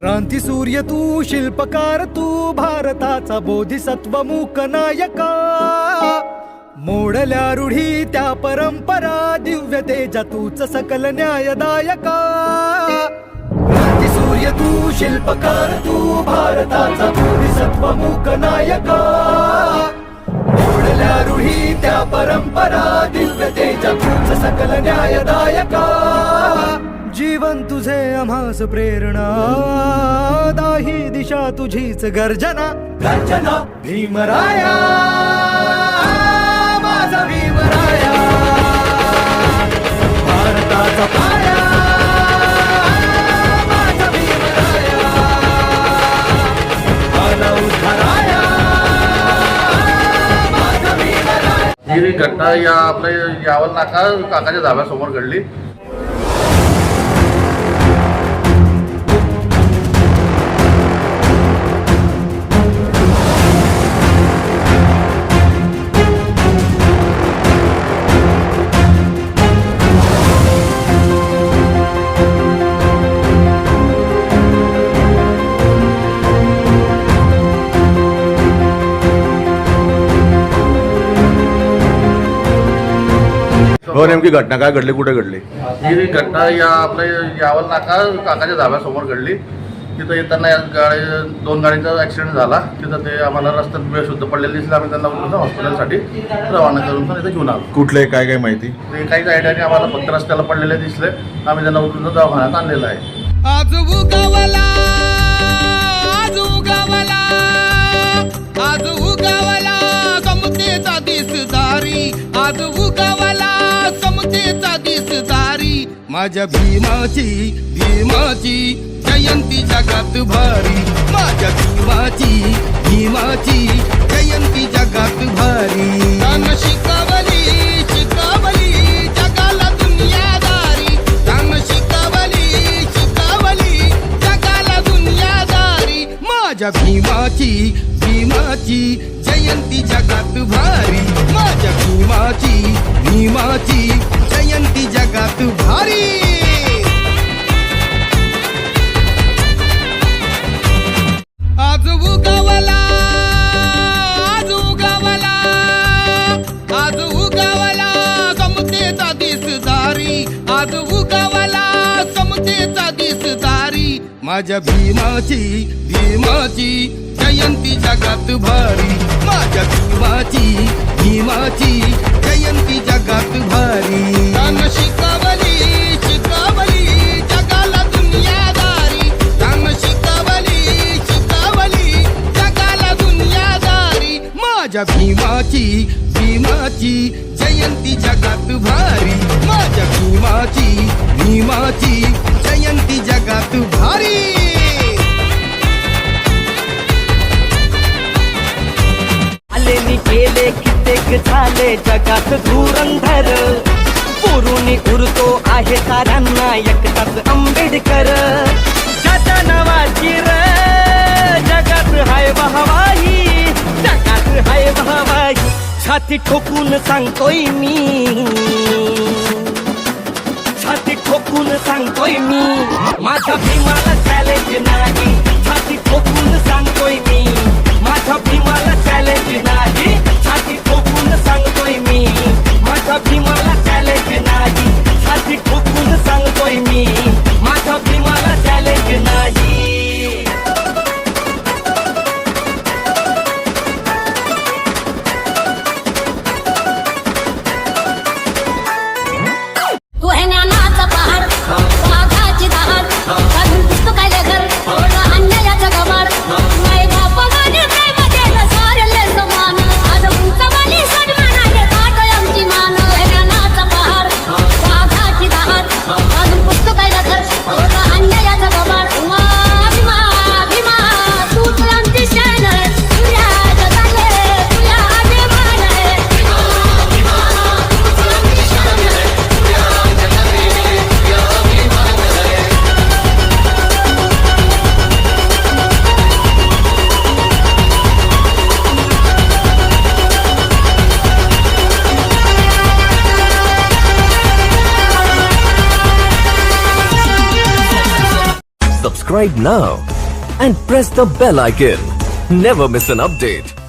क्रांती सूर्य तू, शिल्पकार तू, भारताचा बोधिसत्व मूक नायका. मोडल्या रूढी त्या परंपरा, दिव्य तेजा तूच सकल न्यायदायका. क्रांती सूर्य तू, शिल्पकार तू, भारताचा बोधिसत्व मूक नायका. मोडल्या रूढी त्या परंपरा, दिव्य तेजा तूच सकल न्यायदायका. जीवन तुझे आम्हास प्रेरणा, दाही दिशा तुझीच गर्जना. गर्जना भीमराया, माझा भीमराया, भारताचा पाया, माझा भीमराया, आला उद्धाराया, माझा भीमराया. ही घटना या आपल्या यावल नाका काकाच्या धाब्यासमोर घडली. हो, नेमकी घटना काय घडली, कुठे घडली? ही घटना या आपल्या यावल नाका काकाच्या धाब्यासमोर घडली. तिथं येताना या दोन गाडीचा ॲक्सिडेंट झाला. तिथं ते आम्हाला रस्त्यात बेशुद्ध पडलेले दिसले. आम्ही त्यांना उचलून हॉस्पिटलसाठी रवाना करून पण इथं घेऊन आलो. कुठले काय काय माहिती? ते काहीच आयडिया नाही आम्हाला, फक्त रस्त्याला पडलेले दिसले. आम्ही त्यांना उचलून दवाखान्यात आणलेलं आहे. आज उगवला, आज उगवला, आज उगवला समतेचा दिसदारी. आज उगवला समतेचा दिसदारी. माझ्या भीमाची, भीमाची जयंती जगात भारी. माझ्या भीमाची, भीमाची जयंती जगात भारी. तान शिकवली, शिकवली जगाला दुनियादारी. तान शिकवली, शिकवली जगाला दुनियादारी. माझ्या भीमाची, भीमाची जयंती जगात भारी. माझ्या भीमाची, भीमाची जयंती जगात भारी. आज उगवला, आज उगवला, आज उगवला समतेचा दिसदारी. आज उगवला समतेचा दिसदारी. माझ्या भीमाची, भीमाची जयंती जगात भारी. माझ्या भीमाची, भीमाची जयंती जगात भारी. तान शिकवली, शिकवली जगाला दुनियादारी. तान शिकवली, शिकवली जगाला दुनियादारी. माझ्या भीमाची, भीमाची जयंती जगात भारी. माझ्या भीमाची, भीमाची जयंती जगात भारी. आलेली गेले कित्येक झाले जगात धुरंधर. पुरुणी उरतो आहे साऱ्यांना एकटाच आंबेडकर. ज्याच्या नावाची र जगात हाय वाहवाही, जगात हाय वाहवाही. छाती ठोकून सांगतोय मी, छाती ठोकून सांगतोय मी. माझा भीमाला चॅलेंज नाही. छाती ठोकून सांगतोय मी, माझा भीमाला चॅलेंज नाही. छाती ठोकून सांगतोय मी, माझा भीमाला चॅलेंज नाही. छाती ठोकून सांगतोय मी, माझा भीमाला चॅलेंज नाही. तू है ज्ञानाचा पहाड, वाघाची दहाड, साधून पुस्तकाले घर, अन्यायाचा गवाड. नाही बापाने प्रेम केलं सारेले समान. आज उंच वाली सन्मान आहे ताट आमची मान. हे ज्ञानाचा पहाड, वाघाची दहाड, साधून पुस्तकाले घर, अन्यायाचा गवाड. भीमा, भीमा तूच आमची शान आहे. तुझ्या जगाले तुझ्या अभिमान आहे. भीमा, तूच आमची शान आहे. Subscribe now and press the bell icon. Never miss an update.